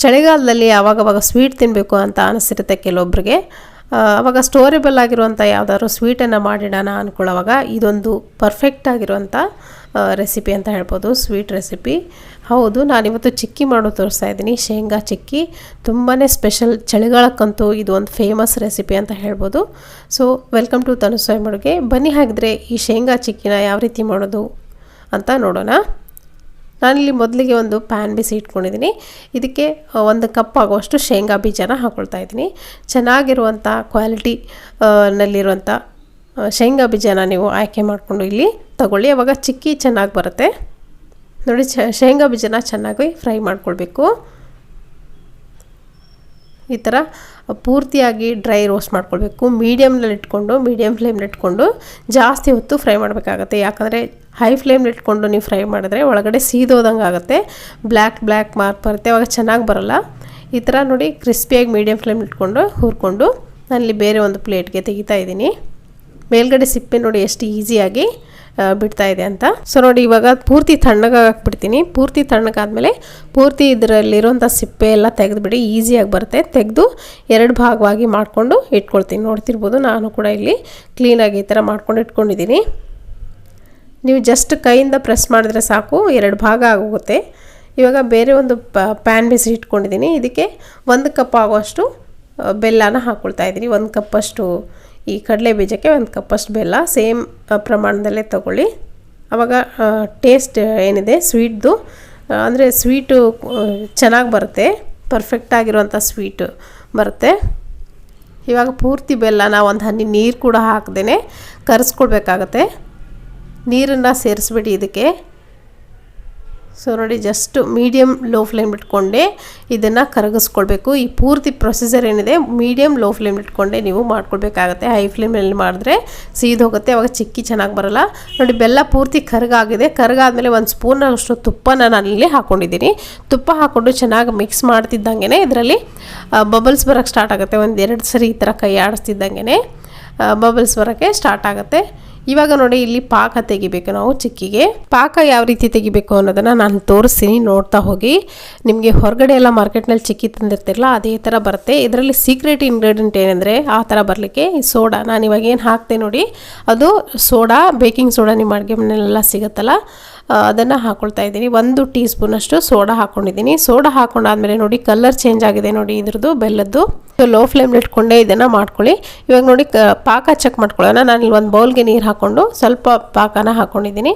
ಚಳಿಗಾಲದಲ್ಲಿ ಆವಾಗವಾಗ ಸ್ವೀಟ್ ತಿನ್ನಬೇಕು ಅಂತ ಅನಿಸಿರುತ್ತೆ ಕೆಲವೊಬ್ಬರಿಗೆ. ಆವಾಗ ಸ್ಟೋರೇಬಲ್ ಆಗಿರುವಂಥ ಯಾವುದಾದ್ರು ಸ್ವೀಟನ್ನು ಮಾಡಿಡೋಣ ಅಂದ್ಕೊಳ್ಳೋವಾಗ ಇದೊಂದು ಪರ್ಫೆಕ್ಟ್ ಆಗಿರುವಂಥ ರೆಸಿಪಿ ಅಂತ ಹೇಳ್ಬೋದು, ಸ್ವೀಟ್ ರೆಸಿಪಿ. ಹೌದು, ನಾನಿವತ್ತು ಚಿಕ್ಕಿ ಮಾಡೋದು ತೋರಿಸ್ತಾ ಇದ್ದೀನಿ. ಶೇಂಗಾ ಚಿಕ್ಕಿ ತುಂಬಾ ಸ್ಪೆಷಲ್, ಚಳಿಗಾಲಕ್ಕಂತೂ ಇದು ಒಂದು ಫೇಮಸ್ ರೆಸಿಪಿ ಅಂತ ಹೇಳ್ಬೋದು. ಸೊ ವೆಲ್ಕಮ್ ಟು ತನು ಸ್ವಯಂ ಅಡುಗೆ. ಬನ್ನಿ ಹಾಗಿದ್ರೆ ಈ ಶೇಂಗಾ ಚಿಕ್ಕಿನ ಯಾವ ರೀತಿ ಮಾಡೋದು ಅಂತ ನೋಡೋಣ. ನಾನಿಲ್ಲಿ ಮೊದಲಿಗೆ ಒಂದು ಪ್ಯಾನ್ ಬಿಸಿ ಇಟ್ಕೊಂಡಿದ್ದೀನಿ. ಇದಕ್ಕೆ 1 ಕಪ್ ಆಗುವಷ್ಟು ಶೇಂಗಾ ಬೀಜನ ಹಾಕ್ಕೊಳ್ತಾ ಇದ್ದೀನಿ. ಚೆನ್ನಾಗಿರುವಂಥ ಕ್ವಾಲಿಟಿ ನಲ್ಲಿರುವಂಥ ಶೇಂಗಾ ಬೀಜನ ನೀವು ಆಯ್ಕೆ ಮಾಡಿಕೊಂಡು ಇಲ್ಲಿ ತಗೊಳ್ಳಿ, ಆವಾಗ ಚಿಕ್ಕಿ ಚೆನ್ನಾಗಿ ಬರುತ್ತೆ. ನೋಡಿ, ಶೇಂಗಾ ಬೀಜನ ಚೆನ್ನಾಗಿ ಫ್ರೈ ಮಾಡ್ಕೊಳ್ಬೇಕು. ಈ ಥರ ಪೂರ್ತಿಯಾಗಿ ಡ್ರೈ ರೋಸ್ಟ್ ಮಾಡ್ಕೊಳ್ಬೇಕು. ಮೀಡಿಯಮ್ ಫ್ಲೇಮ್ನಲ್ಲಿ ಇಟ್ಕೊಂಡು ಜಾಸ್ತಿ ಹೊತ್ತು ಫ್ರೈ ಮಾಡಬೇಕಾಗತ್ತೆ. ಯಾಕಂದರೆ ಹೈ ಫ್ಲೇಮ್ನಲ್ಲಿ ಇಟ್ಕೊಂಡು ನೀವು ಫ್ರೈ ಮಾಡಿದ್ರೆ ಒಳಗಡೆ ಸೀದೋದಂಗೆ ಆಗುತ್ತೆ, ಬ್ಲ್ಯಾಕ್ ಮಾರ್ಕ್ ಬರುತ್ತೆ, ಅವಾಗ ಚೆನ್ನಾಗಿ ಬರೋಲ್ಲ. ಈ ಥರ ನೋಡಿ ಕ್ರಿಸ್ಪಿಯಾಗಿ ಮೀಡಿಯಮ್ ಫ್ಲೇಮ್ನಲ್ಲಿ ಇಟ್ಕೊಂಡು ಹುರ್ಕೊಂಡು ನಾನಿಲ್ಲಿ ಬೇರೆ ಒಂದು ಪ್ಲೇಟ್ಗೆ ತೆಗಿತಾ ಇದ್ದೀನಿ. ಮೇಲ್ಗಡೆ ಸಿಪ್ಪೆ ನೋಡಿ ಎಷ್ಟು ಈಸಿಯಾಗಿ ಬಿಡ್ತಾ ಇದೆ ಅಂತ. ಸೊ ನೋಡಿ, ಇವಾಗ ಪೂರ್ತಿ ತಣ್ಣಗಾಕ್ಬಿಡ್ತೀನಿ. ಪೂರ್ತಿ ತಣ್ಣಗಾದ್ಮೇಲೆ ಪೂರ್ತಿ ಇದರಲ್ಲಿರೋಂಥ ಸಿಪ್ಪೆ ಎಲ್ಲ ತೆಗೆದುಬಿಡಿ, ಈಸಿಯಾಗಿ ಬರುತ್ತೆ. ತೆಗೆದು 2 ಭಾಗವಾಗಿ ಮಾಡಿಕೊಂಡು ಇಟ್ಕೊಳ್ತೀನಿ. ನೋಡ್ತಿರ್ಬೋದು, ನಾನು ಕೂಡ ಇಲ್ಲಿ ಕ್ಲೀನಾಗಿ ಈ ಥರ ಮಾಡ್ಕೊಂಡು ಇಟ್ಕೊಂಡಿದ್ದೀನಿ. ನೀವು ಜಸ್ಟ್ ಕೈಯಿಂದ ಪ್ರೆಸ್ ಮಾಡಿದ್ರೆ ಸಾಕು, 2 ಭಾಗ ಆಗೋಗುತ್ತೆ. ಇವಾಗ ಬೇರೆ ಒಂದು ಪ್ಯಾನ್ ಬಿಸಿ ಇಟ್ಕೊಂಡಿದ್ದೀನಿ. ಇದಕ್ಕೆ 1 ಕಪ್ ಆಗುವಷ್ಟು ಬೆಲ್ಲನ ಹಾಕ್ಕೊಳ್ತಾ ಇದ್ದೀನಿ. 1 ಕಪ್ಪಷ್ಟು ಈ ಕಡಲೆ ಬೀಜಕ್ಕೆ 1 ಕಪ್ಪಷ್ಟು ಬೆಲ್ಲ ಸೇಮ್ ಪ್ರಮಾಣದಲ್ಲೇ ತಗೊಳ್ಳಿ. ಆವಾಗ ಟೇಸ್ಟ್ ಏನಿದೆ ಸ್ವೀಟ್ದು, ಅಂದರೆ ಸ್ವೀಟು ಚೆನ್ನಾಗಿ ಬರುತ್ತೆ, ಪರ್ಫೆಕ್ಟಾಗಿರುವಂಥ ಸ್ವೀಟು ಬರುತ್ತೆ. ಇವಾಗ ಪೂರ್ತಿ ಬೆಲ್ಲನ ಒಂದು ಹನಿ ನೀರು ಕೂಡ ಹಾಕ್ದೇ ಕರೆಸ್ಕೊಳ್ಬೇಕಾಗತ್ತೆ. ನೀರನ್ನು ಸೇರಿಸ್ಬಿಡಿ ಇದಕ್ಕೆ. ಸೊ ನೋಡಿ, ಜಸ್ಟ್ ಮೀಡಿಯಮ್ ಲೋ ಫ್ಲೇಮ್ ಇಟ್ಕೊಂಡೆ ಇದನ್ನು ಕರಗಿಸ್ಕೊಳ್ಬೇಕು. ಈ ಪೂರ್ತಿ ಪ್ರೊಸೀಜರ್ ಏನಿದೆ ಮೀಡಿಯಮ್ ಲೋ ಫ್ಲೇಮ್ ಇಟ್ಕೊಂಡೆ ನೀವು ಮಾಡ್ಕೊಳ್ಬೇಕಾಗತ್ತೆ. ಹೈ ಫ್ಲೇಮಲ್ಲಿ ಮಾಡಿದ್ರೆ ಸೀದೋಗುತ್ತೆ, ಅವಾಗ ಚಿಕ್ಕಿ ಚೆನ್ನಾಗಿ ಬರೋಲ್ಲ. ನೋಡಿ, ಬೆಲ್ಲ ಪೂರ್ತಿ ಕರಗಾಗಿದೆ. ಕರಗಾದ್ಮೇಲೆ 1 ಸ್ಪೂನ್ ಅಷ್ಟು ತುಪ್ಪನ ನಾನಿಲ್ಲಿ ಹಾಕ್ಕೊಂಡಿದ್ದೀನಿ. ತುಪ್ಪ ಹಾಕ್ಕೊಂಡು ಚೆನ್ನಾಗಿ ಮಿಕ್ಸ್ ಮಾಡ್ತಿದ್ದಂಗೆ ಇದರಲ್ಲಿ ಬಬಲ್ಸ್ ಬರೋಕ್ಕೆ ಸ್ಟಾರ್ಟ್ ಆಗುತ್ತೆ. 1-2 ಸರಿ ಈ ಥರ ಕೈ ಆಡಿಸ್ತಿದ್ದಂಗೆ ಬಬಲ್ಸ್ ಬರೋಕ್ಕೆ ಸ್ಟಾರ್ಟ್ ಆಗುತ್ತೆ. ಇವಾಗ ನೋಡಿ, ಇಲ್ಲಿ ಪಾಕ ತೆಗಿಬೇಕು ನಾವು ಚಿಕ್ಕಿಗೆ. ಪಾಕ ಯಾವ ರೀತಿ ತೆಗಿಬೇಕು ಅನ್ನೋದನ್ನು ನಾನು ತೋರಿಸ್ತೀನಿ, ನೋಡ್ತಾ ಹೋಗಿ. ನಿಮಗೆ ಹೊರಗಡೆ ಎಲ್ಲ ಮಾರ್ಕೆಟ್ನಲ್ಲಿ ಚಿಕ್ಕಿ ತಂದಿರ್ತಿರಲ್ಲ, ಅದೇ ಥರ ಬರುತ್ತೆ. ಇದರಲ್ಲಿ ಸೀಕ್ರೆಟ್ ಇಂಗ್ರೀಡಿಯೆಂಟ್ ಏನಂದರೆ ಆ ಥರ ಬರಲಿಕ್ಕೆ ಈ ಸೋಡಾ. ನಾನು ಇವಾಗ ಏನು ಹಾಕ್ತೆ ನೋಡಿ, ಅದು ಸೋಡಾ, ಬೇಕಿಂಗ್ ಸೋಡಾ ನಿಮ್ಮ ಅಡುಗೆ ಮನೆಯಲ್ಲೆಲ್ಲ ಸಿಗುತ್ತಲ್ಲ, ಅದನ್ನು ಹಾಕ್ಕೊಳ್ತಾ ಇದ್ದೀನಿ. 1 ಟೀ ಸ್ಪೂನಷ್ಟು ಸೋಡಾ ಹಾಕ್ಕೊಂಡಿದ್ದೀನಿ. ಸೋಡಾ ಹಾಕ್ಕೊಂಡಾದ್ಮೇಲೆ ನೋಡಿ ಕಲರ್ ಚೇಂಜ್ ಆಗಿದೆ ನೋಡಿ ಇದ್ರದ್ದು ಬೆಲ್ಲದ್ದು. ಲೋ ಫ್ಲೇಮ್ನಲ್ಲಿ ಇಟ್ಕೊಂಡೆ ಇದನ್ನು ಮಾಡ್ಕೊಳ್ಳಿ. ಇವಾಗ ನೋಡಿ ಪಾಕ ಚೆಕ್ ಮಾಡ್ಕೊಳ್ಳೋಣ. ನಾನಿಲ್ಲಿ 1 ಬೌಲ್ಗೆ ನೀರು ಹಾಕ್ಕೊಂಡು ಸ್ವಲ್ಪ ಪಾಕನ ಹಾಕ್ಕೊಂಡಿದ್ದೀನಿ.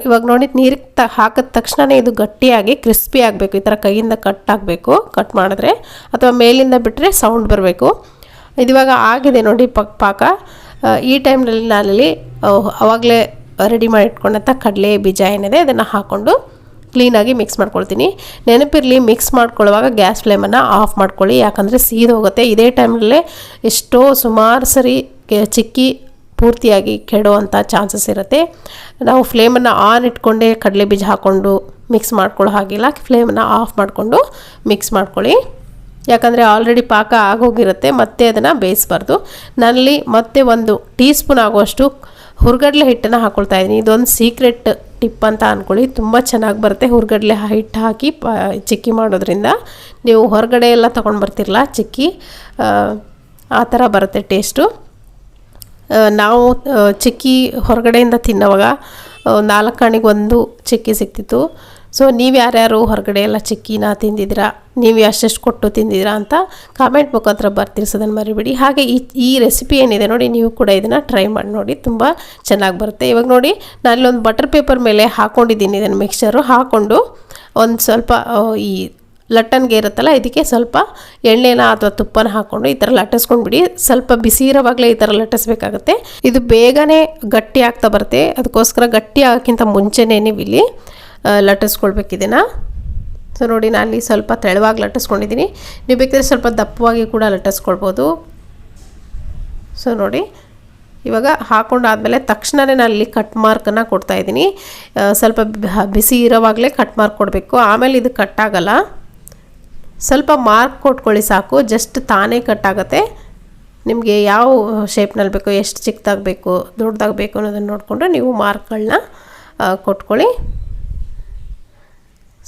ಇವಾಗ ನೋಡಿ, ನೀರಿಗೆ ಹಾಕಿದ ತಕ್ಷಣವೇ ಇದು ಗಟ್ಟಿಯಾಗಿ ಕ್ರಿಸ್ಪಿ ಆಗಬೇಕು. ಈ ಥರ ಕೈಯಿಂದ ಕಟ್ ಆಗಬೇಕು. ಕಟ್ ಮಾಡಿದ್ರೆ ಅಥವಾ ಮೇಲಿಂದ ಬಿಟ್ಟರೆ ಸೌಂಡ್ ಬರಬೇಕು. ಇದು ಇವಾಗ ಆಗಿದೆ ನೋಡಿ ಪಾಕ. ಈ ಟೈಮ್ನಲ್ಲಿ ನಾನಲ್ಲಿ ಆವಾಗಲೇ ರೆಡಿ ಮಾಡಿ ಇಟ್ಕೊಂಡಂಥ ಕಡಲೆ ಬೀಜ ಏನಿದೆ ಅದನ್ನು ಹಾಕ್ಕೊಂಡು ಕ್ಲೀನಾಗಿ ಮಿಕ್ಸ್ ಮಾಡ್ಕೊಳ್ತೀನಿ. ನೆನಪಿರಲಿ, ಮಿಕ್ಸ್ ಮಾಡ್ಕೊಳ್ಳುವಾಗ ಗ್ಯಾಸ್ ಫ್ಲೇಮನ್ನು ಆಫ್ ಮಾಡ್ಕೊಳ್ಳಿ, ಯಾಕಂದರೆ ಸೀದೋಗುತ್ತೆ. ಇದೇ ಟೈಮಲ್ಲೇ ಸುಮಾರು ಸರಿ ಚಿಕ್ಕಿ ಪೂರ್ತಿಯಾಗಿ ಕೆಡುವಂಥ ಚಾನ್ಸಸ್ ಇರುತ್ತೆ. ನಾವು ಫ್ಲೇಮನ್ನು ಆನ್ ಇಟ್ಕೊಂಡೇ ಕಡಲೆ ಬೀಜ ಹಾಕ್ಕೊಂಡು ಮಿಕ್ಸ್ ಮಾಡ್ಕೊಳ್ಳೋ ಹಾಗಿಲ್ಲ. ಫ್ಲೇಮನ್ನು ಆಫ್ ಮಾಡಿಕೊಂಡು ಮಿಕ್ಸ್ ಮಾಡ್ಕೊಳ್ಳಿ, ಯಾಕಂದರೆ ಆಲ್ರೆಡಿ ಪಾಕ ಆಗೋಗಿರುತ್ತೆ, ಮತ್ತೆ ಅದನ್ನು ಬೇಯಿಸಬಾರ್ದು. ನಾನಲ್ಲಿ ಮತ್ತೆ 1 ಟೀ ಸ್ಪೂನ್ ಆಗುವಷ್ಟು ಹುರ್ಗಡ್ಲೆ ಹಿಟ್ಟನ್ನು ಹಾಕ್ಕೊಳ್ತಾ ಇದ್ದೀನಿ. ಇದೊಂದು ಸೀಕ್ರೆಟ್ ಟಿಪ್ ಅಂತ ಅಂದ್ಕೊಳ್ಳಿ, ತುಂಬ ಚೆನ್ನಾಗಿ ಬರುತ್ತೆ. ಹುರ್ಗಡ್ಲೆ ಹಿಟ್ಟು ಹಾಕಿ ಚಿಕ್ಕಿ ಮಾಡೋದ್ರಿಂದ ನೀವು ಹೊರಗಡೆ ಎಲ್ಲ ತೊಗೊಂಡು ಬರ್ತಿರಲ್ಲ ಚಿಕ್ಕಿ, ಆ ಥರ ಬರುತ್ತೆ ಟೇಸ್ಟು. ನಾವು ಚಿಕ್ಕಿ ಹೊರಗಡೆಯಿಂದ ತಿನ್ನೋವಾಗ 4 ಆಣೆಗೆ 1 ಚಿಕ್ಕಿ ಸಿಗ್ತಿತ್ತು. ಸೊ ನೀವು ಯಾರ್ಯಾರು ಹೊರಗಡೆ ಎಲ್ಲ ಚಿಕ್ಕಿನ ತಿಂದಿದ್ದೀರಾ, ನೀವು ಎಷ್ಟೆಷ್ಟು ಕೊಟ್ಟು ತಿಂದಿದ್ದೀರಾ ಅಂತ ಕಾಮೆಂಟ್ ಮುಖಾಂತರ ಬರ್ತಿರ್ಸೋದನ್ನು ಮರಿಬೇಡಿ. ಹಾಗೆ ಈ ರೆಸಿಪಿ ಏನಿದೆ ನೋಡಿ, ನೀವು ಕೂಡ ಇದನ್ನು ಟ್ರೈ ಮಾಡಿ ನೋಡಿ, ತುಂಬ ಚೆನ್ನಾಗಿ ಬರುತ್ತೆ. ಇವಾಗ ನೋಡಿ, ನಾನಿಲ್ಲೊಂದು ಬಟರ್ ಪೇಪರ್ ಮೇಲೆ ಹಾಕ್ಕೊಂಡಿದ್ದೀನಿ ಇದನ್ನು ಮಿಕ್ಸ್ಚರು. ಹಾಕ್ಕೊಂಡು ಒಂದು ಸ್ವಲ್ಪ ಈ ಲಟ್ಟನ್ಗೆ ಇರುತ್ತಲ್ಲ, ಇದಕ್ಕೆ ಸ್ವಲ್ಪ ಎಣ್ಣೆನ ಅಥವಾ ತುಪ್ಪನ ಹಾಕ್ಕೊಂಡು ಈ ಥರ ಲಟ್ಟಿಸ್ಕೊಂಡ್ಬಿಡಿ. ಸ್ವಲ್ಪ ಬಿಸಿ ಇರೋವಾಗಲೇ ಈ ಥರ ಲಟ್ಟಿಸ್ಬೇಕಾಗುತ್ತೆ. ಇದು ಬೇಗನೆ ಗಟ್ಟಿ ಆಗ್ತಾ ಬರುತ್ತೆ, ಅದಕ್ಕೋಸ್ಕರ ಗಟ್ಟಿ ಆಗೋಕ್ಕಿಂತ ಮುಂಚೆನೇ ನೀವು ಇಲ್ಲಿ ಲಟ್ಟಿಸ್ಕೊಳ್ಬೇಕು ಇದನ್ನು. ಸೊ ನೋಡಿ, ನಾನಲ್ಲಿ ಸ್ವಲ್ಪ ತೆಳುವಾಗಿ ಲಟ್ಟಿಸ್ಕೊಂಡಿದ್ದೀನಿ. ನೀವು ಬೇಕಾದರೆ ಸ್ವಲ್ಪ ದಪ್ಪವಾಗಿ ಕೂಡ ಲಟ್ಟಿಸ್ಕೊಳ್ಬೋದು. ಸೊ ನೋಡಿ, ಇವಾಗ ಹಾಕೊಂಡಾದ್ಮೇಲೆ ತಕ್ಷಣವೇ ನಾನು ಇಲ್ಲಿ ಕಟ್ ಮಾರ್ಕನ್ನು ಕೊಡ್ತಾಯಿದ್ದೀನಿ. ಸ್ವಲ್ಪ ಬಿಸಿ ಇರೋವಾಗಲೇ ಕಟ್ ಮಾರ್ಕ್ ಕೊಡಬೇಕು, ಆಮೇಲೆ ಇದು ಕಟ್ ಆಗಲ್ಲ. ಸ್ವಲ್ಪ ಮಾರ್ಕ್ ಕೊಟ್ಕೊಳ್ಳಿ ಸಾಕು, ಜಸ್ಟ್ ತಾನೇ ಕಟ್ ಆಗುತ್ತೆ. ನಿಮಗೆ ಯಾವ ಶೇಪ್ನಲ್ಲಿ ಬೇಕೋ, ಎಷ್ಟು ಚಿಕ್ಕದಾಗಬೇಕು ದೊಡ್ಡದಾಗಬೇಕು ಅನ್ನೋದನ್ನು ನೋಡಿಕೊಂಡು ನೀವು ಮಾರ್ಕ್ಗಳನ್ನ ಕೊಟ್ಕೊಳ್ಳಿ.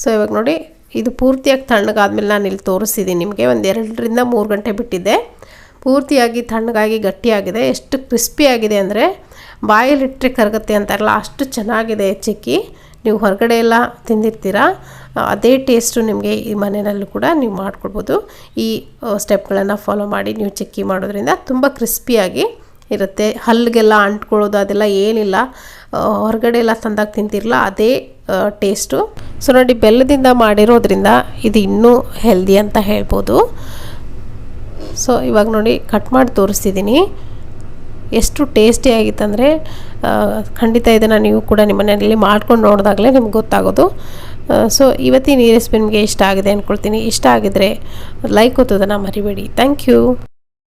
ಸೊ ಇವಾಗ ನೋಡಿ, ಇದು ಪೂರ್ತಿಯಾಗಿ ತಣ್ಣಗಾದ್ಮೇಲೆ ನಾನು ಇಲ್ಲಿ ತೋರಿಸಿದ್ದೀನಿ ನಿಮಗೆ. ಒಂದು 2 ರಿಂದ 3 ಗಂಟೆ ಬಿಟ್ಟಿದ್ದೆ. ಪೂರ್ತಿಯಾಗಿ ತಣ್ಣಗಾಗಿ ಗಟ್ಟಿಯಾಗಿದೆ. ಎಷ್ಟು ಕ್ರಿಸ್ಪಿಯಾಗಿದೆ ಅಂದರೆ ಬಾಯಲ್ಲಿಟ್ಟರೆ ಕರಗುತ್ತೆ ಅಂತಾರಲ್ಲ, ಅಷ್ಟು ಚೆನ್ನಾಗಿದೆ ಚಿಕ್ಕಿ. ನೀವು ಹೊರಗಡೆ ಎಲ್ಲ ತಿಂದಿರ್ತೀರ, ಅದೇ ಟೇಸ್ಟು ನಿಮಗೆ ಈ ಮನೆಯಲ್ಲೂ ಕೂಡ ನೀವು ಮಾಡ್ಕೊಳ್ಬೋದು. ಈ ಸ್ಟೆಪ್ಗಳನ್ನು ಫಾಲೋ ಮಾಡಿ ನೀವು ಚಿಕ್ಕಿ ಮಾಡೋದ್ರಿಂದ ತುಂಬ ಕ್ರಿಸ್ಪಿಯಾಗಿ ಇರುತ್ತೆ. ಹಲ್ಲಿಗೆಲ್ಲ ಅಂಟ್ಕೊಳ್ಳೋದು ಅದೆಲ್ಲ ಏನಿಲ್ಲ. ಹೊರಗಡೆ ಎಲ್ಲ ತಂದಾಗ ತಿಂತಿರಲ್ಲ ಅದೇ ಟೇಸ್ಟು. ಸೊ ನೋಡಿ, ಬೆಲ್ಲದಿಂದ ಮಾಡಿರೋದ್ರಿಂದ ಇದು ಇನ್ನೂ ಹೆಲ್ದಿ ಅಂತ ಹೇಳ್ಬೋದು. ಸೊ ಇವಾಗ ನೋಡಿ ಕಟ್ ಮಾಡಿ ತೋರಿಸ್ತಿದ್ದೀನಿ. ಎಷ್ಟು ಟೇಸ್ಟಿಯಾಗಿತ್ತಂದರೆ ಖಂಡಿತ ಇದನ್ನು ನೀವು ಕೂಡ ನಿಮ್ಮ ಮನೆಯಲ್ಲಿ ಮಾಡ್ಕೊಂಡು ನೋಡಿದಾಗಲೇ ನಿಮ್ಗೆ ಗೊತ್ತಾಗೋದು. ಸೊ ಇವತ್ತಿನ ಈ ರೆಸಿಪಿ ನಿಮಗೆ ಇಷ್ಟ ಆಗಿದೆ ಅಂದ್ಕೊಳ್ತೀನಿ. ಇಷ್ಟ ಆಗಿದರೆ ಲೈಕ್ ಒತ್ತೋದನ್ನು ಮರಿಬೇಡಿ. Thank you.